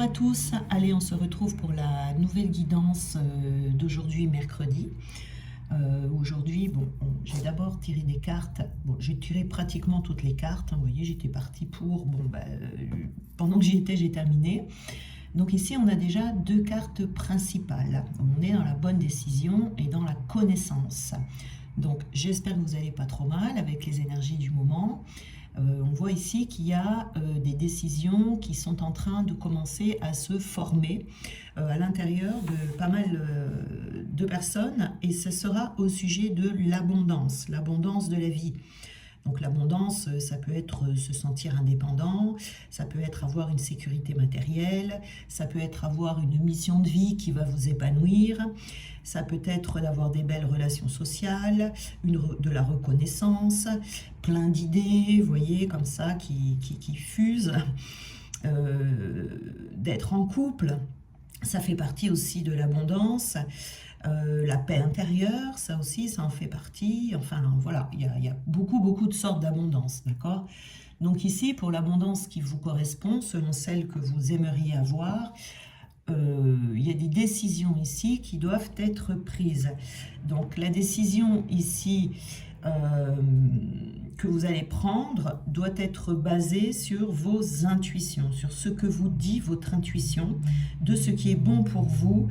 Bonjour à tous, allez on se retrouve pour la nouvelle guidance d'aujourd'hui mercredi. Aujourd'hui, j'ai d'abord tiré des cartes. Bon, j'ai tiré pratiquement toutes les cartes, hein, vous voyez, j'étais partie pour, pendant que j'y étais, j'ai terminé. Donc ici, on a déjà deux cartes principales. On est dans la bonne décision et dans la connaissance. Donc j'espère que vous n'allez pas trop mal avec les énergies du moment. On voit ici qu'il y a des décisions qui sont en train de commencer à se former à l'intérieur de pas mal de personnes, et ce sera au sujet de l'abondance de la vie. Donc l'abondance, ça peut être se sentir indépendant, ça peut être avoir une sécurité matérielle, ça peut être avoir une mission de vie qui va vous épanouir, ça peut être d'avoir des belles relations sociales, de la reconnaissance, plein d'idées, vous voyez, comme ça, qui fusent, d'être en couple. Ça fait partie aussi de l'abondance. La paix intérieure, ça aussi, ça en fait partie. Enfin, voilà, il y a beaucoup de sortes d'abondance, d'accord? Donc ici, pour l'abondance qui vous correspond, selon celle que vous aimeriez avoir, il y a des décisions ici qui doivent être prises. Donc la décision ici que vous allez prendre doit être basée sur vos intuitions, sur ce que vous dit votre intuition, de ce qui est bon pour vous.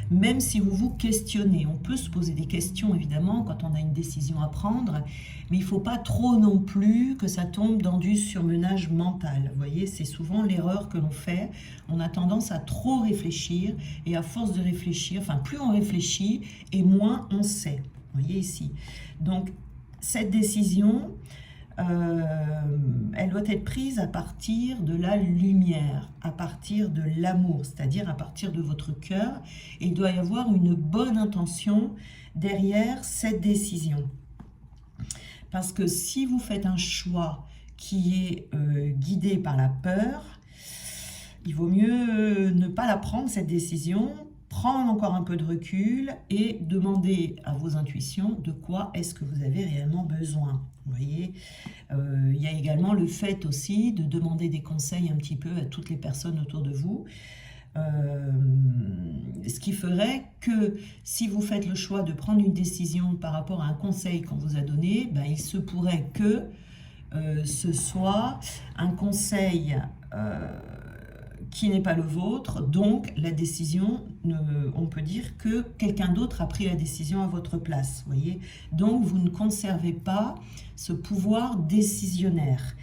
Même si vous vous questionnez, on peut se poser des questions évidemment quand on a une décision à prendre, mais il ne faut pas trop non plus que ça tombe dans du surmenage mental. Vous voyez, c'est souvent l'erreur que l'on fait. On a tendance à trop réfléchir, et à force de réfléchir, enfin plus on réfléchit et moins on sait. Vous voyez ici. Donc cette décision, elle doit être prise à partir de la lumière, à partir de l'amour, c'est-à-dire à partir de votre cœur, et il doit y avoir une bonne intention derrière cette décision. Parce que si vous faites un choix qui est guidé par la peur, il vaut mieux ne pas la prendre, cette décision, prendre encore un peu de recul et demander à vos intuitions de quoi est-ce que vous avez réellement besoin. Vous voyez, il y a également le fait aussi de demander des conseils un petit peu à toutes les personnes autour de vous. Ce qui ferait que si vous faites le choix de prendre une décision par rapport à un conseil qu'on vous a donné, il se pourrait que ce soit un conseil qui n'est pas le vôtre, donc la décision, on peut dire que quelqu'un d'autre a pris la décision à votre place, vous voyez. Donc vous ne conservez pas ce pouvoir décisionnaire.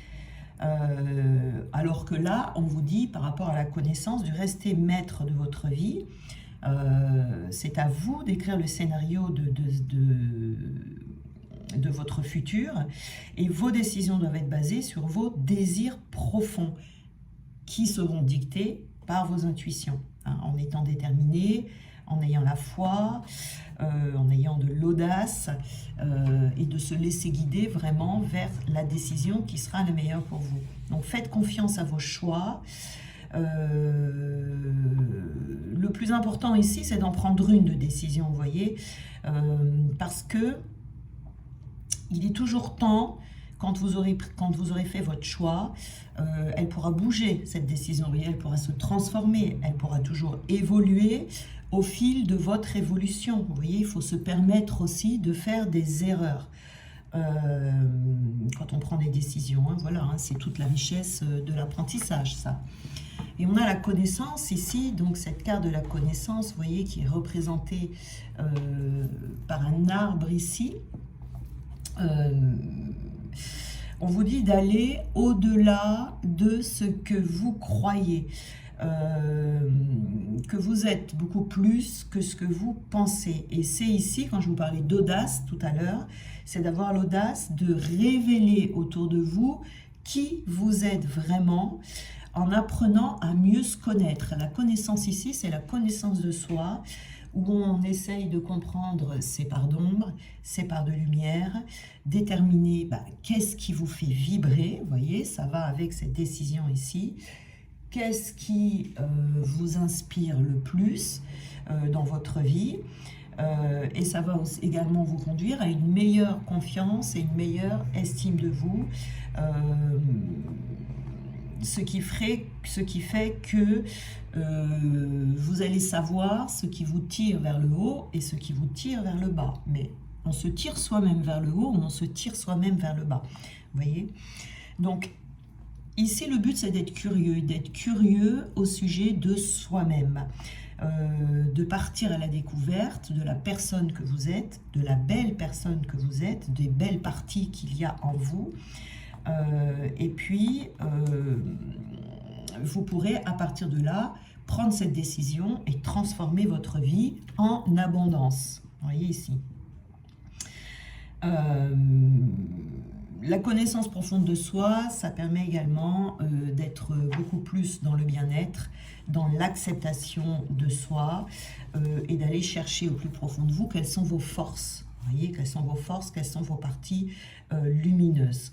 Alors que là, on vous dit, par rapport à la connaissance, de rester maître de votre vie. C'est à vous d'écrire le scénario de votre futur, et vos décisions doivent être basées sur vos désirs profonds, qui seront dictés par vos intuitions, hein, en étant déterminé, en ayant la foi, en ayant de l'audace, et de se laisser guider vraiment vers la décision qui sera la meilleure pour vous. Donc faites confiance à vos choix. Le plus important ici, c'est d'en prendre une de décision, vous voyez, parce que il est toujours temps. Quand vous aurez fait votre choix, elle pourra bouger, cette décision, vous voyez, elle pourra se transformer, elle pourra toujours évoluer au fil de votre évolution. Vous voyez, il faut se permettre aussi de faire des erreurs quand on prend des décisions. Hein, voilà, hein, c'est toute la richesse de l'apprentissage, ça. Et on a la connaissance ici, donc cette carte de la connaissance, vous voyez, qui est représentée par un arbre ici. On vous dit d'aller au-delà de ce que vous croyez, que vous êtes beaucoup plus que ce que vous pensez. Et c'est ici, quand je vous parlais d'audace tout à l'heure, c'est d'avoir l'audace de révéler autour de vous qui vous êtes vraiment, en apprenant à mieux se connaître. La connaissance ici, c'est la connaissance de soi, où on essaye de comprendre ses parts d'ombre, ses parts de lumière, déterminer qu'est-ce qui vous fait vibrer, vous voyez, ça va avec cette décision ici. Qu'est-ce qui vous inspire le plus dans votre vie, et ça va également vous conduire à une meilleure confiance et une meilleure estime de vous. ce qui fait que vous allez savoir ce qui vous tire vers le haut et ce qui vous tire vers le bas. Mais on se tire soi-même vers le haut ou on se tire soi-même vers le bas. Vous voyez? Donc, ici, le but, c'est d'être curieux au sujet de soi-même. De partir à la découverte de la personne que vous êtes, de la belle personne que vous êtes, des belles parties qu'il y a en vous. Et puis, vous pourrez, à partir de là, prendre cette décision et transformer votre vie en abondance. Vous voyez ici. La connaissance profonde de soi, ça permet également d'être beaucoup plus dans le bien-être, dans l'acceptation de soi et d'aller chercher au plus profond de vous quelles sont vos forces. Vous voyez, quelles sont vos forces, quelles sont vos parties lumineuses.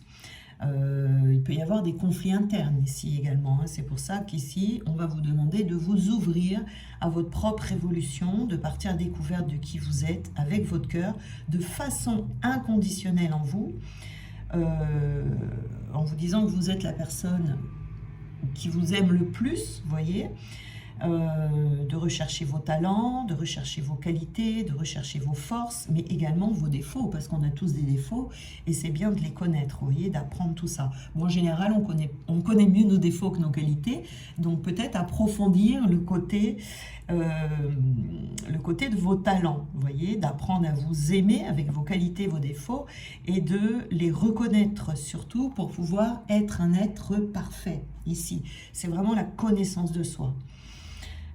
Il peut y avoir des conflits internes ici également. C'est pour ça qu'ici, on va vous demander de vous ouvrir à votre propre évolution, de partir à la découverte de qui vous êtes avec votre cœur, de façon inconditionnelle en vous. En vous disant que vous êtes la personne qui vous aime le plus, vous voyez, de rechercher vos talents, de rechercher vos qualités, de rechercher vos forces, mais également vos défauts, parce qu'on a tous des défauts, et c'est bien de les connaître, vous voyez, d'apprendre tout ça. Bon, en général, on connaît mieux nos défauts que nos qualités, donc peut-être approfondir le côté de vos talents, vous voyez, d'apprendre à vous aimer avec vos qualités, vos défauts, et de les reconnaître surtout pour pouvoir être un être parfait, ici. C'est vraiment la connaissance de soi.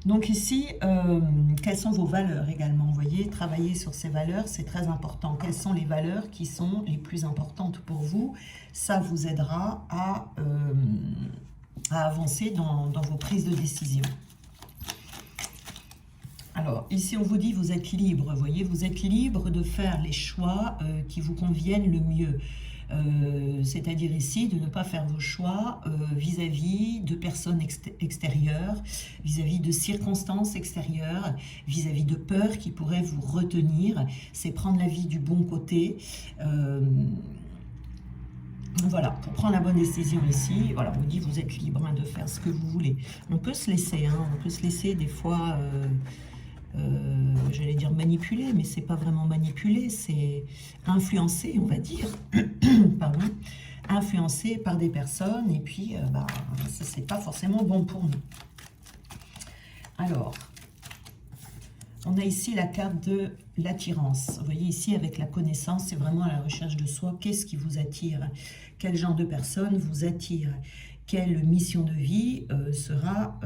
Donc ici, quelles sont vos valeurs également? Vous voyez, travailler sur ces valeurs, c'est très important. Quelles sont les valeurs qui sont les plus importantes pour vous? Ça vous aidera à avancer dans vos prises de décision. Alors, ici, on vous dit, vous êtes libre, vous voyez, vous êtes libre de faire les choix qui vous conviennent le mieux. C'est-à-dire ici de ne pas faire vos choix vis-à-vis de personnes extérieures, vis-à-vis de circonstances extérieures, vis-à-vis de peurs qui pourraient vous retenir. C'est prendre la vie du bon côté. Voilà, pour prendre la bonne décision ici, voilà, on vous dit vous êtes libre de faire ce que vous voulez. On peut se laisser, on peut se laisser des fois... j'allais dire manipuler, mais c'est pas vraiment manipuler, c'est influencer, on va dire, pardon, influencé par des personnes, et puis ça c'est pas forcément bon pour nous. Alors, on a ici la carte de l'attirance. Vous voyez ici avec la connaissance, c'est vraiment à la recherche de soi. Qu'est-ce qui vous attire? Quel genre de personne vous attire? Quelle mission de vie sera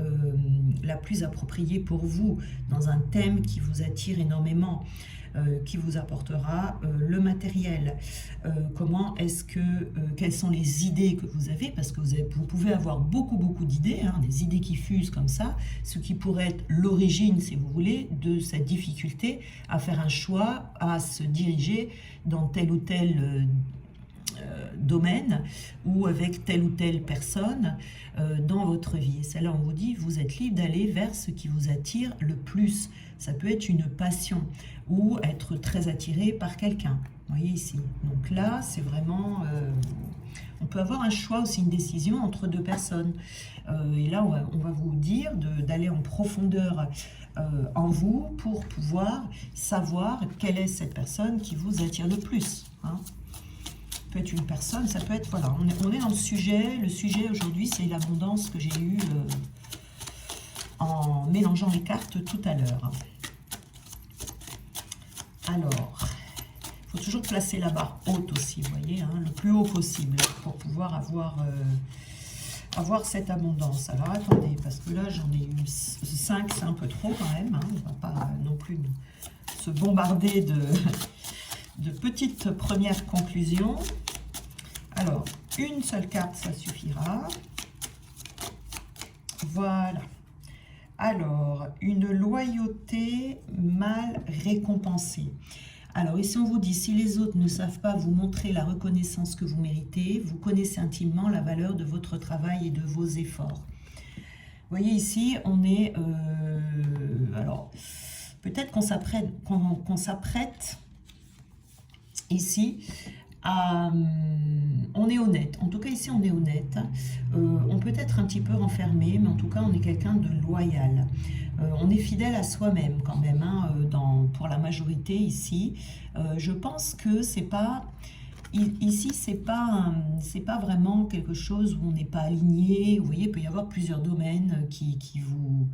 la plus appropriée pour vous dans un thème qui vous attire énormément, qui vous apportera le matériel. Comment est-ce que, quelles sont les idées que vous avez, parce que vous pouvez avoir beaucoup d'idées, des idées qui fusent comme ça, ce qui pourrait être l'origine, si vous voulez, de cette difficulté à faire un choix, à se diriger dans tel ou tel domaine ou avec telle ou telle personne dans votre vie. Et celle-là, on vous dit, vous êtes libre d'aller vers ce qui vous attire le plus. Ça peut être une passion ou être très attiré par quelqu'un. Vous voyez ici. Donc là, c'est vraiment... on peut avoir un choix aussi, une décision entre deux personnes. Et là, on va vous dire d'aller en profondeur en vous pour pouvoir savoir quelle est cette personne qui vous attire le plus. Peut être une personne, ça peut être, voilà, on est dans le sujet aujourd'hui, c'est l'abondance que j'ai eue en mélangeant les cartes tout à l'heure. Alors, il faut toujours placer la barre haute aussi, vous voyez, le plus haut possible, pour pouvoir avoir cette abondance. Alors, attendez, parce que là, j'en ai eu 5, c'est un peu trop quand même, on ne va pas non plus se bombarder de petites premières conclusions. Alors, une seule carte, ça suffira. Voilà. Alors, une loyauté mal récompensée. Alors, ici, on vous dit, si les autres ne savent pas vous montrer la reconnaissance que vous méritez, vous connaissez intimement la valeur de votre travail et de vos efforts. Vous voyez ici, on est... alors, peut-être qu'on s'apprête ici... on est honnête, en tout cas ici on est honnête, on peut être un petit peu renfermé, mais en tout cas, on est quelqu'un de loyal. On est fidèle à soi-même quand même, hein, pour la majorité ici. Je pense que c'est pas... Ici, c'est pas vraiment quelque chose où on n'est pas aligné. Vous voyez, il peut y avoir plusieurs domaines qui vous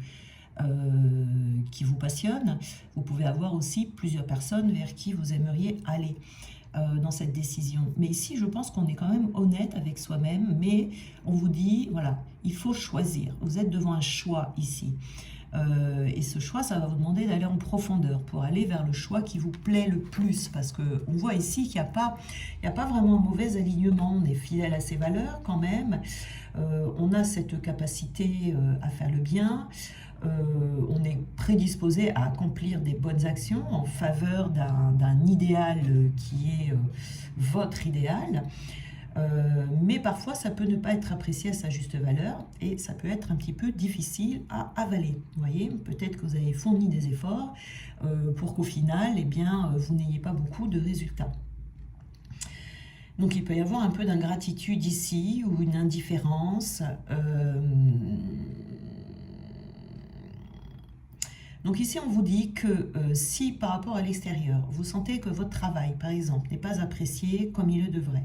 passionnent. Vous pouvez avoir aussi plusieurs personnes vers qui vous aimeriez aller dans cette décision. Mais ici, je pense qu'on est quand même honnête avec soi-même, mais on vous dit, voilà, il faut choisir. Vous êtes devant un choix ici. Et ce choix, ça va vous demander d'aller en profondeur pour aller vers le choix qui vous plaît le plus. Parce qu'on voit ici qu'il n'y a pas vraiment un mauvais alignement. On est fidèle à ses valeurs quand même. On a cette capacité à faire le bien. On est prédisposé à accomplir des bonnes actions en faveur d'un idéal qui est votre idéal. Mais parfois ça peut ne pas être apprécié à sa juste valeur et ça peut être un petit peu difficile à avaler. Vous voyez, peut-être que vous avez fourni des efforts pour qu'au final, eh bien, vous n'ayez pas beaucoup de résultats. Donc il peut y avoir un peu d'ingratitude ici ou une indifférence. Donc ici, on vous dit que si par rapport à l'extérieur, vous sentez que votre travail, par exemple, n'est pas apprécié comme il le devrait,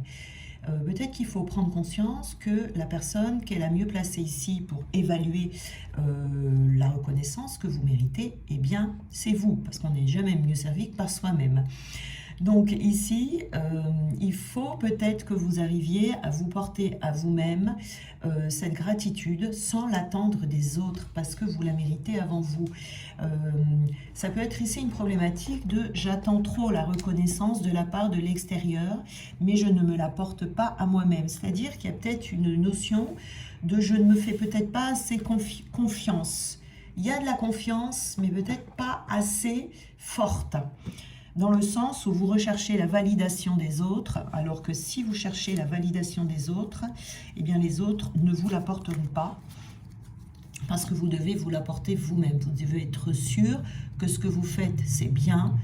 peut-être qu'il faut prendre conscience que la personne qui est la mieux placée ici pour évaluer la reconnaissance que vous méritez, eh bien, c'est vous, parce qu'on n'est jamais mieux servi que par soi-même. Donc ici, il faut peut-être que vous arriviez à vous porter à vous-même cette gratitude sans l'attendre des autres, parce que vous la méritez avant vous. Ça peut être ici une problématique de j'attends trop la reconnaissance de la part de l'extérieur, mais je ne me la porte pas à moi-même. C'est-à-dire qu'il y a peut-être une notion de je ne me fais peut-être pas assez confiance. Il y a de la confiance, mais peut-être pas assez forte. Dans le sens où vous recherchez la validation des autres, alors que si vous cherchez la validation des autres, eh bien les autres ne vous l'apporteront pas, parce que vous devez vous l'apporter vous-même. Vous devez être sûr que ce que vous faites, c'est bien,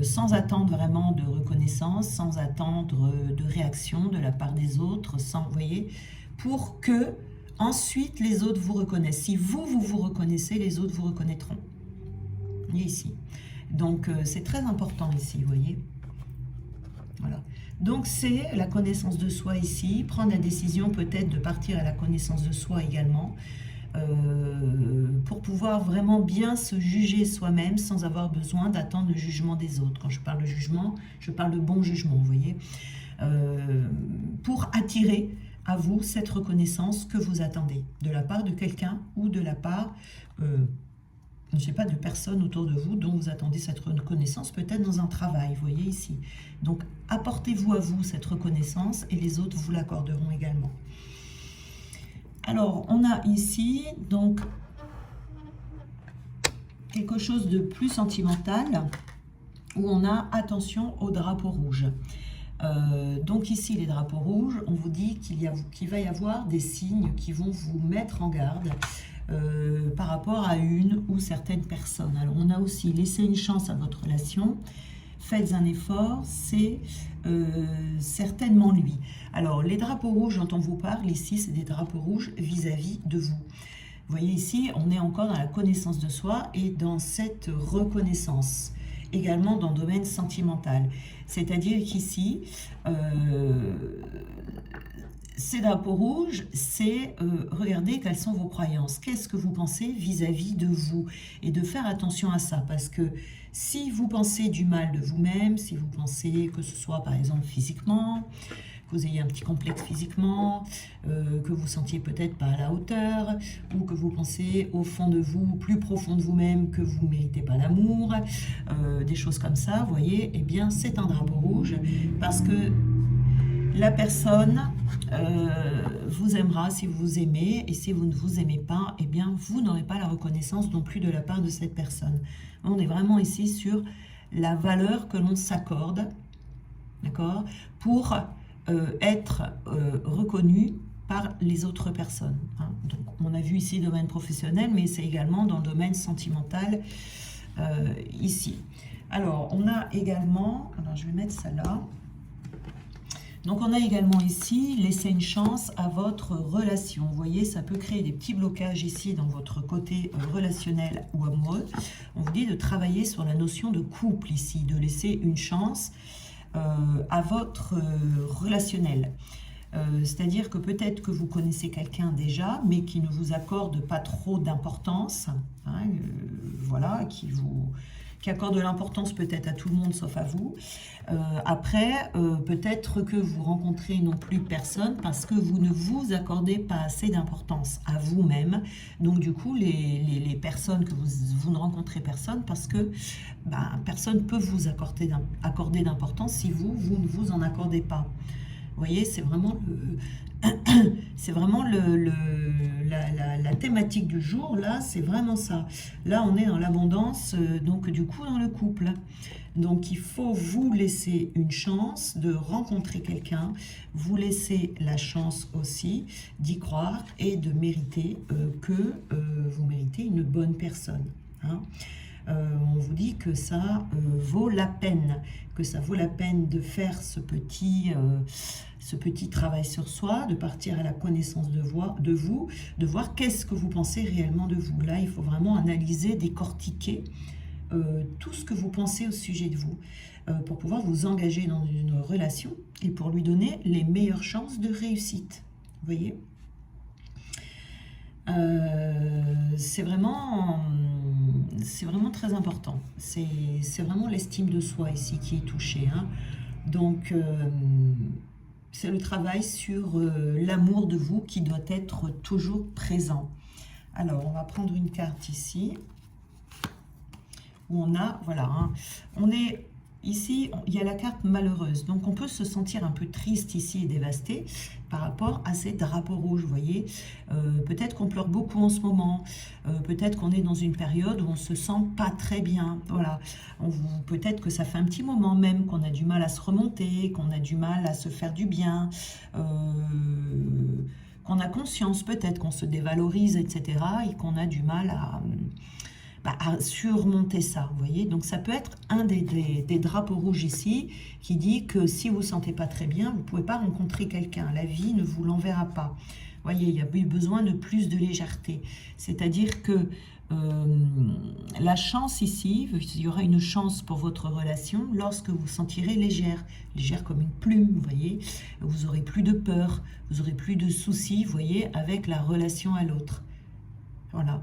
sans attendre vraiment de reconnaissance, sans attendre de réaction de la part des autres, sans, vous voyez, pour que ensuite les autres vous reconnaissent. Si vous reconnaissez, les autres vous reconnaîtront. Et ici. Donc, c'est très important ici, vous voyez. Voilà. Donc, c'est la connaissance de soi ici. Prendre la décision peut-être de partir à la connaissance de soi également. Pour pouvoir vraiment bien se juger soi-même sans avoir besoin d'attendre le jugement des autres. Quand je parle de jugement, je parle de bon jugement, vous voyez. Pour attirer à vous cette reconnaissance que vous attendez de la part de quelqu'un ou de la part... je ne sais pas, de personnes autour de vous dont vous attendez cette reconnaissance, peut-être dans un travail, vous voyez ici. Donc, apportez-vous à vous cette reconnaissance et les autres vous l'accorderont également. Alors, on a ici, donc, quelque chose de plus sentimental, où on a attention aux drapeaux rouges. Donc ici, les drapeaux rouges, on vous dit qu'il va y avoir des signes qui vont vous mettre en garde par rapport à une ou certaines personnes. Alors on a aussi laissé une chance à votre relation, faites un effort, c'est certainement lui. Alors les drapeaux rouges dont on vous parle ici, c'est des drapeaux rouges vis-à-vis de vous. Vous voyez ici, on est encore dans la connaissance de soi et dans cette reconnaissance, également dans le domaine sentimental. C'est-à-dire qu'ici, ces drapeaux rouges, c'est regarder quelles sont vos croyances. Qu'est-ce que vous pensez vis-à-vis de vous? Et de faire attention à ça, parce que si vous pensez du mal de vous-même, si vous pensez que ce soit par exemple physiquement, que vous ayez un petit complexe physiquement, que vous sentiez peut-être pas à la hauteur, ou que vous pensez au fond de vous, plus profond de vous-même, que vous ne méritez pas l'amour, des choses comme ça, vous voyez, eh bien c'est un drapeau rouge, parce que la personne vous aimera si vous vous aimez, et si vous ne vous aimez pas, eh bien vous n'aurez pas la reconnaissance non plus de la part de cette personne. On est vraiment ici sur la valeur que l'on s'accorde, d'accord, pour être reconnu par les autres personnes. Hein. Donc, on a vu ici le domaine professionnel, mais c'est également dans le domaine sentimental ici. Alors, on a également, alors je vais mettre ça là. Donc on a également ici, laisser une chance à votre relation. Vous voyez, ça peut créer des petits blocages ici dans votre côté relationnel ou amoureux. On vous dit de travailler sur la notion de couple ici, de laisser une chance à votre relationnel. C'est-à-dire que peut-être que vous connaissez quelqu'un déjà, mais qui ne vous accorde pas trop d'importance, hein, voilà, qui accorde de l'importance peut-être à tout le monde sauf à vous. Après, peut-être que vous rencontrez non plus personne parce que vous ne vous accordez pas assez d'importance à vous-même. Donc du coup, les personnes que vous ne rencontrez personne parce que personne ne peut vous accorder d'importance si vous ne vous en accordez pas. Vous voyez, c'est vraiment la thématique du jour, là, c'est vraiment ça. Là, on est dans l'abondance, donc du coup, dans le couple. Donc, il faut vous laisser une chance de rencontrer quelqu'un, vous laisser la chance aussi d'y croire et de mériter que vous méritez une bonne personne. Hein. On vous dit que ça vaut la peine, de faire ce petit travail sur soi, de partir à la connaissance de vous, de voir qu'est-ce que vous pensez réellement de vous. Là, il faut vraiment analyser, décortiquer tout ce que vous pensez au sujet de vous, pour pouvoir vous engager dans une relation et pour lui donner les meilleures chances de réussite. Vous voyez ? C'est vraiment très important. C'est vraiment l'estime de soi ici qui est touchée. Hein. Donc, c'est le travail sur l'amour de vous qui doit être toujours présent. Alors, on va prendre une carte ici, où on a, voilà, hein, on est... Ici, il y a la carte malheureuse, donc on peut se sentir un peu triste ici et dévasté par rapport à ces drapeaux rouges, vous voyez. Peut-être qu'on pleure beaucoup en ce moment, peut-être qu'on est dans une période où on ne se sent pas très bien, voilà. Peut-être que ça fait un petit moment même qu'on a du mal à se remonter, qu'on a du mal à se faire du bien, qu'on a conscience peut-être qu'on se dévalorise, etc. et qu'on a du mal à surmonter ça, vous voyez. Donc ça peut être un des drapeaux rouges ici qui dit que si vous ne vous sentez pas très bien, vous ne pouvez pas rencontrer quelqu'un, la vie ne vous l'enverra pas. Vous voyez, il y a eu besoin de plus de légèreté, c'est-à-dire que la chance ici, il y aura une chance pour votre relation lorsque vous vous sentirez légère comme une plume, vous voyez, vous aurez plus de peur, vous aurez plus de soucis, vous voyez, avec la relation à l'autre. Voilà.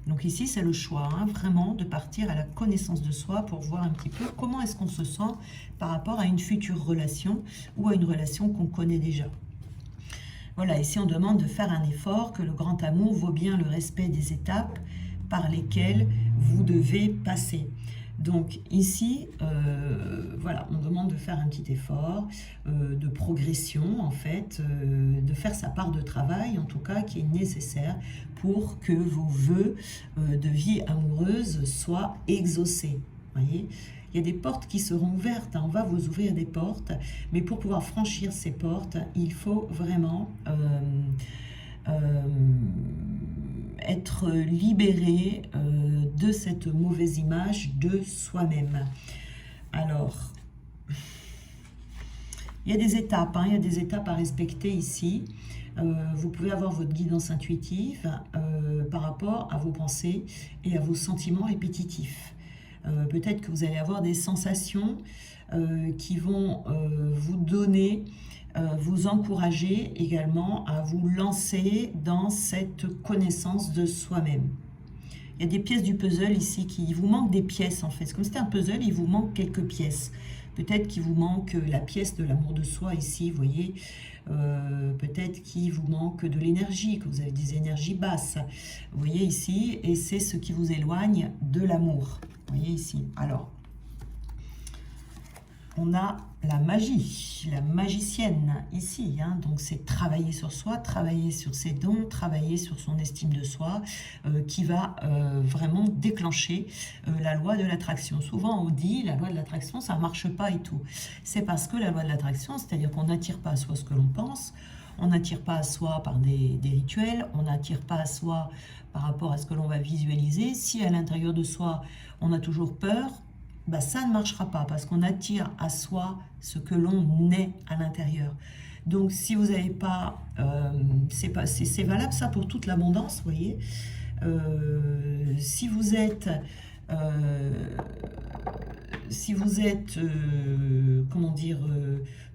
Donc ici, c'est le choix, hein, vraiment, de partir à la connaissance de soi pour voir un petit peu comment est-ce qu'on se sent par rapport à une future relation ou à une relation qu'on connaît déjà. Voilà, ici, on demande de faire un effort, que le grand amour vaut bien le respect des étapes par lesquelles vous devez passer. Donc ici, voilà, on demande de faire un petit effort de progression, en fait, de faire sa part de travail, en tout cas, qui est nécessaire pour que vos vœux de vie amoureuse soient exaucés. Voyez, il y a des portes qui seront ouvertes, hein, on va vous ouvrir des portes, mais pour pouvoir franchir ces portes, il faut vraiment être libéré de cette mauvaise image de soi-même. Alors, il y a des étapes, hein, il y a des étapes à respecter ici. Vous pouvez avoir votre guidance intuitive par rapport à vos pensées et à vos sentiments répétitifs. Peut-être que vous allez avoir des sensations qui vont vous donner, vous encourager également à vous lancer dans cette connaissance de soi-même. Il y a des pièces du puzzle ici il vous manque des pièces en fait. C'est comme si c'était un puzzle, il vous manque quelques pièces. Peut-être qu'il vous manque la pièce de l'amour de soi ici, vous voyez. Peut-être qu'il vous manque de l'énergie, que vous avez des énergies basses. Vous voyez ici, et c'est ce qui vous éloigne de l'amour. Vous voyez ici. Alors, on a la magie, la magicienne ici, hein. Donc c'est travailler sur soi, travailler sur ses dons, travailler sur son estime de soi, qui va vraiment déclencher la loi de l'attraction. Souvent on dit la loi de l'attraction ça ne marche pas et tout. C'est parce que la loi de l'attraction, c'est-à-dire qu'on n'attire pas à soi ce que l'on pense, on n'attire pas à soi par des rituels, on n'attire pas à soi par rapport à ce que l'on va visualiser. Si à l'intérieur de soi on a toujours peur, bah, ça ne marchera pas parce qu'on attire à soi ce que l'on est à l'intérieur. Donc si vous n'avez pas, c'est valable ça pour toute l'abondance, vous voyez. Si vous êtes, comment dire,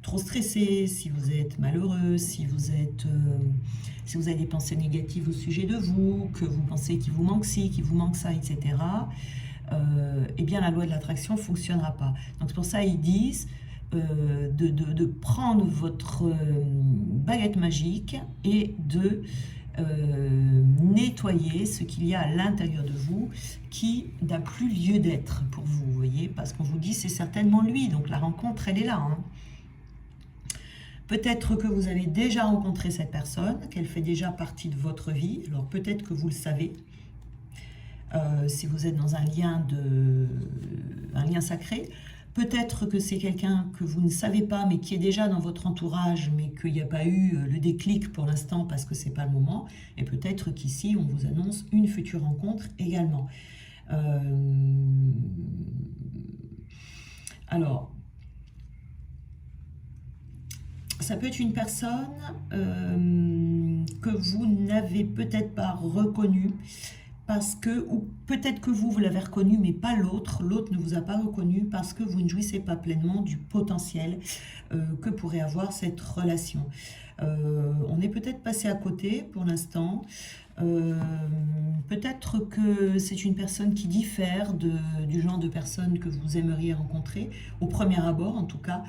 trop stressé, si vous êtes malheureux, si vous avez des pensées négatives au sujet de vous, que vous pensez qu'il vous manque ci, qu'il vous manque ça, etc., eh bien la loi de l'attraction ne fonctionnera pas. Donc c'est pour ça ils disent de prendre votre baguette magique et de nettoyer ce qu'il y a à l'intérieur de vous qui n'a plus lieu d'être pour vous, voyez, parce qu'on vous dit c'est certainement lui, donc la rencontre elle est là, hein. Peut-être que vous avez déjà rencontré cette personne, qu'elle fait déjà partie de votre vie, alors peut-être que vous le savez, si vous êtes dans un lien sacré. Peut-être que c'est quelqu'un que vous ne savez pas, mais qui est déjà dans votre entourage, mais qu'il n'y a pas eu le déclic pour l'instant parce que ce n'est pas le moment. Et peut-être qu'ici, on vous annonce une future rencontre également. Alors, ça peut être une personne que vous n'avez peut-être pas reconnue, parce que, ou peut-être que vous l'avez reconnu, mais pas l'autre. L'autre ne vous a pas reconnu parce que vous ne jouissez pas pleinement du potentiel que pourrait avoir cette relation. On est peut-être passé à côté pour l'instant. Peut-être que c'est une personne qui diffère du genre de personne que vous aimeriez rencontrer, au premier abord en tout cas.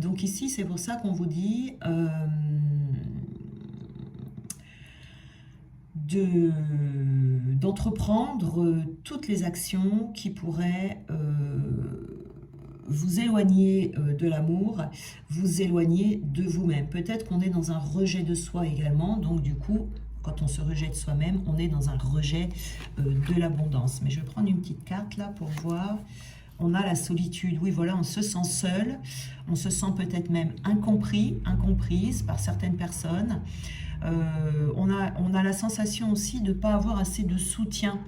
Donc ici, c'est pour ça qu'on vous dit d'entreprendre toutes les actions qui pourraient vous éloigner de l'amour, vous éloigner de vous-même. Peut-être qu'on est dans un rejet de soi également, donc du coup, quand on se rejette soi-même, on est dans un rejet de l'abondance. Mais je vais prendre une petite carte là pour voir. On a la solitude, oui voilà, on se sent seul, on se sent peut-être même incompris, incomprise par certaines personnes. On a la sensation aussi de ne pas avoir assez de soutien,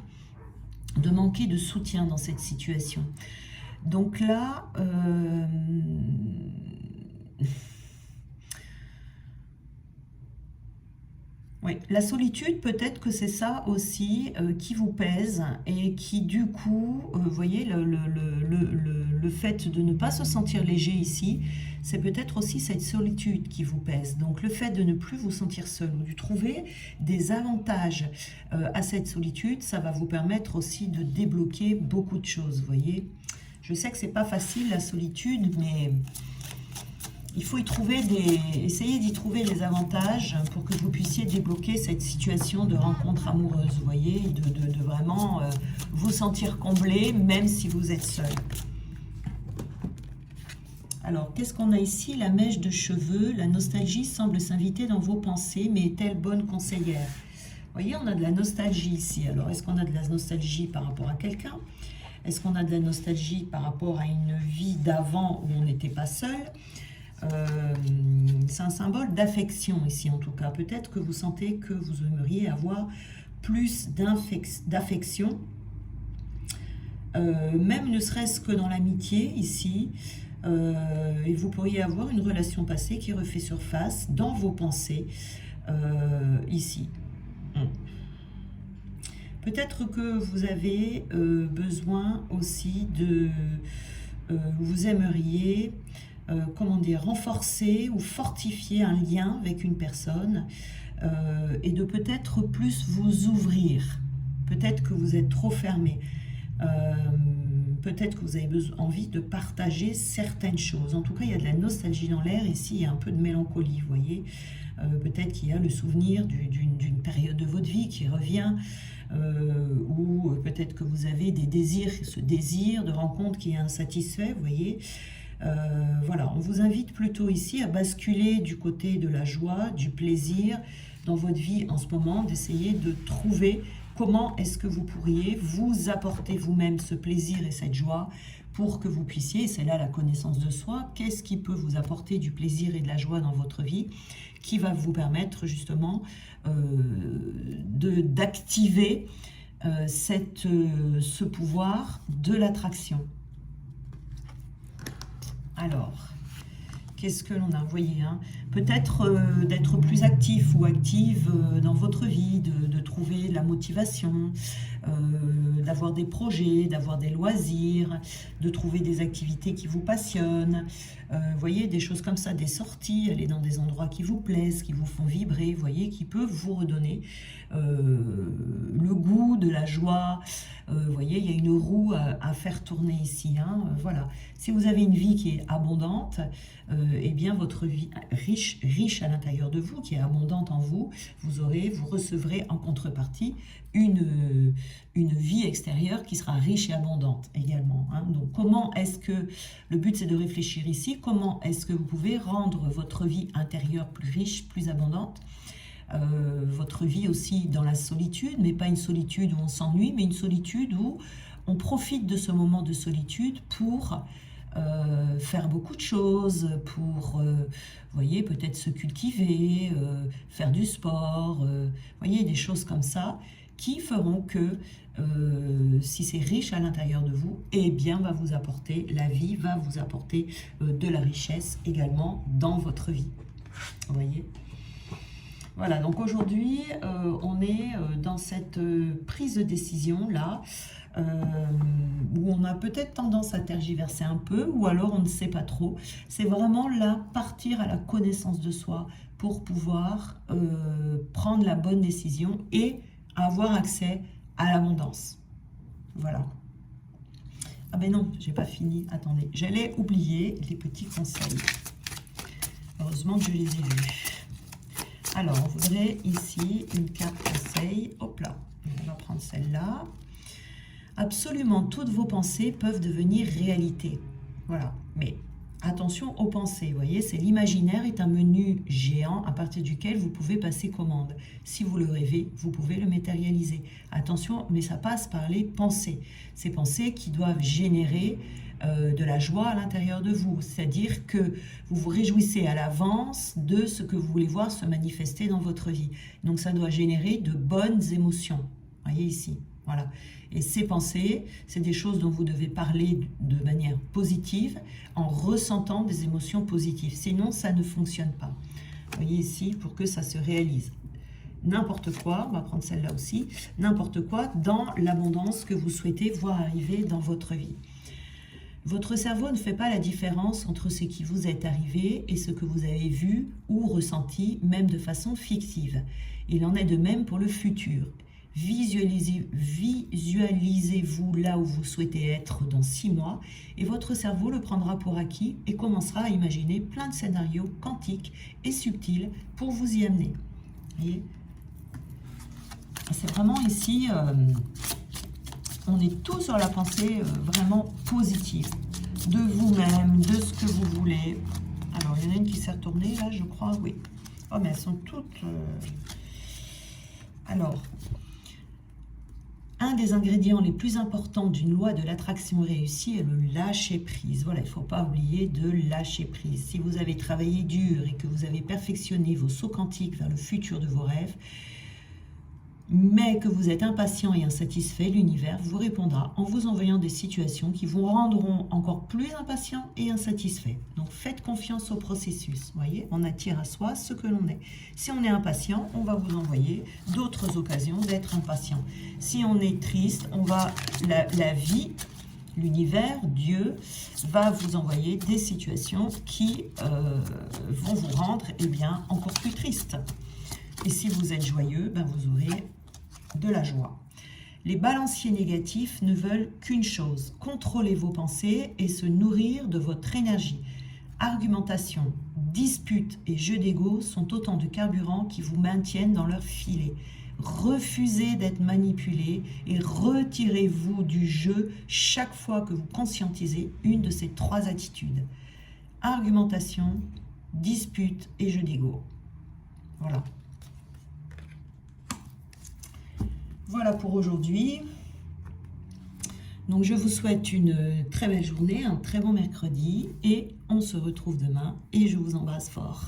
de manquer de soutien dans cette situation. Donc là, oui, la solitude, peut-être que c'est ça aussi qui vous pèse et qui du coup, vous voyez, le fait de ne pas se sentir léger ici, c'est peut-être aussi cette solitude qui vous pèse. Donc le fait de ne plus vous sentir seul ou de trouver des avantages à cette solitude, ça va vous permettre aussi de débloquer beaucoup de choses, vous voyez. Je sais que c'est pas facile la solitude, mais il faut essayer d'y trouver des avantages pour que vous puissiez débloquer cette situation de rencontre amoureuse, vous voyez, de vraiment vous sentir comblé, même si vous êtes seul. Alors, qu'est-ce qu'on a ici? La mèche de cheveux, la nostalgie semble s'inviter dans vos pensées, mais est-elle bonne conseillère? Vous voyez, on a de la nostalgie ici. Alors, est-ce qu'on a de la nostalgie par rapport à quelqu'un? Est-ce qu'on a de la nostalgie par rapport à une vie d'avant où on n'était pas seul? C'est un symbole d'affection ici en tout cas. Peut-être que vous sentez que vous aimeriez avoir plus d'affection, même ne serait-ce que dans l'amitié ici, et vous pourriez avoir une relation passée qui refait surface dans vos pensées ici. Peut-être que vous avez besoin aussi de... vous aimeriez... comment dire, renforcer ou fortifier un lien avec une personne et de peut-être plus vous ouvrir. Peut-être que vous êtes trop fermé. Peut-être que vous avez envie de partager certaines choses. En tout cas, il y a de la nostalgie dans l'air. Ici, il y a un peu de mélancolie, vous voyez. Peut-être qu'il y a le souvenir d'une période de votre vie qui revient. Ou peut-être que vous avez des désirs, ce désir de rencontre qui est insatisfait, vous voyez. Voilà, on vous invite plutôt ici à basculer du côté de la joie, du plaisir dans votre vie en ce moment, d'essayer de trouver comment est-ce que vous pourriez vous apporter vous-même ce plaisir et cette joie pour que vous puissiez, et c'est là la connaissance de soi, qu'est-ce qui peut vous apporter du plaisir et de la joie dans votre vie, qui va vous permettre justement d'activer ce pouvoir de l'attraction. Alors, qu'est-ce que l'on a? Vous voyez, hein, peut-être d'être plus actif ou active dans votre vie, de trouver de la motivation, d'avoir des projets, d'avoir des loisirs, de trouver des activités qui vous passionnent. Vous voyez, des choses comme ça, des sorties, aller dans des endroits qui vous plaisent, qui vous font vibrer, vous voyez, qui peuvent vous redonner le goût de la joie. Vous voyez, il y a une roue à faire tourner ici, hein, voilà. Si vous avez une vie qui est abondante, eh bien votre vie riche à l'intérieur de vous, qui est abondante en vous, vous recevrez en contrepartie une vie extérieure qui sera riche et abondante également, hein. Donc comment est-ce que, le but c'est de réfléchir ici, comment est-ce que vous pouvez rendre votre vie intérieure plus riche, plus abondante, votre vie aussi dans la solitude, mais pas une solitude où on s'ennuie, mais une solitude où on profite de ce moment de solitude pour faire beaucoup de choses, pour, vous voyez, peut-être se cultiver, faire du sport, vous voyez, des choses comme ça, qui feront que, si c'est riche à l'intérieur de vous, eh bien, va vous apporter, la vie va vous apporter de la richesse également dans votre vie, vous voyez. Voilà, donc aujourd'hui, on est dans cette prise de décision-là, où on a peut-être tendance à tergiverser un peu, ou alors on ne sait pas trop. C'est vraiment là, partir à la connaissance de soi pour pouvoir prendre la bonne décision et avoir accès à l'abondance. Voilà. Ah ben non, j'ai pas fini, attendez. J'allais oublier les petits conseils. Heureusement que je les ai vus. Alors, on voudrait ici une carte conseil. Hop là, on va prendre celle-là. Absolument toutes vos pensées peuvent devenir réalité. Voilà, mais attention aux pensées. Vous voyez, c'est l'imaginaire est un menu géant à partir duquel vous pouvez passer commande. Si vous le rêvez, vous pouvez le matérialiser. Attention, mais ça passe par les pensées. Ces pensées qui doivent générer de la joie à l'intérieur de vous, c'est-à-dire que vous vous réjouissez à l'avance de ce que vous voulez voir se manifester dans votre vie. Donc ça doit générer de bonnes émotions, voyez ici, voilà. Et ces pensées, c'est des choses dont vous devez parler de manière positive, en ressentant des émotions positives, sinon ça ne fonctionne pas. Voyez ici, pour que ça se réalise. N'importe quoi, on va prendre celle-là aussi, n'importe quoi dans l'abondance que vous souhaitez voir arriver dans votre vie. Votre cerveau ne fait pas la différence entre ce qui vous est arrivé et ce que vous avez vu ou ressenti, même de façon fictive. Il en est de même pour le futur. Visualisez-vous là où vous souhaitez être dans 6 mois et votre cerveau le prendra pour acquis et commencera à imaginer plein de scénarios quantiques et subtils pour vous y amener. Voyez, c'est vraiment ici... on est tous sur la pensée vraiment positive, de vous-même, de ce que vous voulez. Alors, il y en a une qui s'est retournée, là, je crois, oui. Oh, mais elles sont toutes... Alors, un des ingrédients les plus importants d'une loi de l'attraction réussie est le lâcher-prise. Voilà, il ne faut pas oublier de lâcher prise. Si vous avez travaillé dur et que vous avez perfectionné vos sauts quantiques vers le futur de vos rêves, mais que vous êtes impatient et insatisfait, l'univers vous répondra en vous envoyant des situations qui vous rendront encore plus impatient et insatisfait. Donc faites confiance au processus. Vous voyez, on attire à soi ce que l'on est. Si on est impatient, on va vous envoyer d'autres occasions d'être impatient. Si on est triste, on va la vie, l'univers, Dieu, va vous envoyer des situations qui vont vous rendre encore plus triste. Et si vous êtes joyeux, vous aurez de la joie. Les balanciers négatifs ne veulent qu'une chose, contrôler vos pensées et se nourrir de votre énergie. Argumentation, disputes et jeux d'ego sont autant de carburants qui vous maintiennent dans leur filet. Refusez d'être manipulé et retirez-vous du jeu chaque fois que vous conscientisez une de ces 3 attitudes. Argumentation, dispute et jeux d'ego. Voilà. Voilà pour aujourd'hui. Donc je vous souhaite une très belle journée, un très bon mercredi et on se retrouve demain et je vous embrasse fort.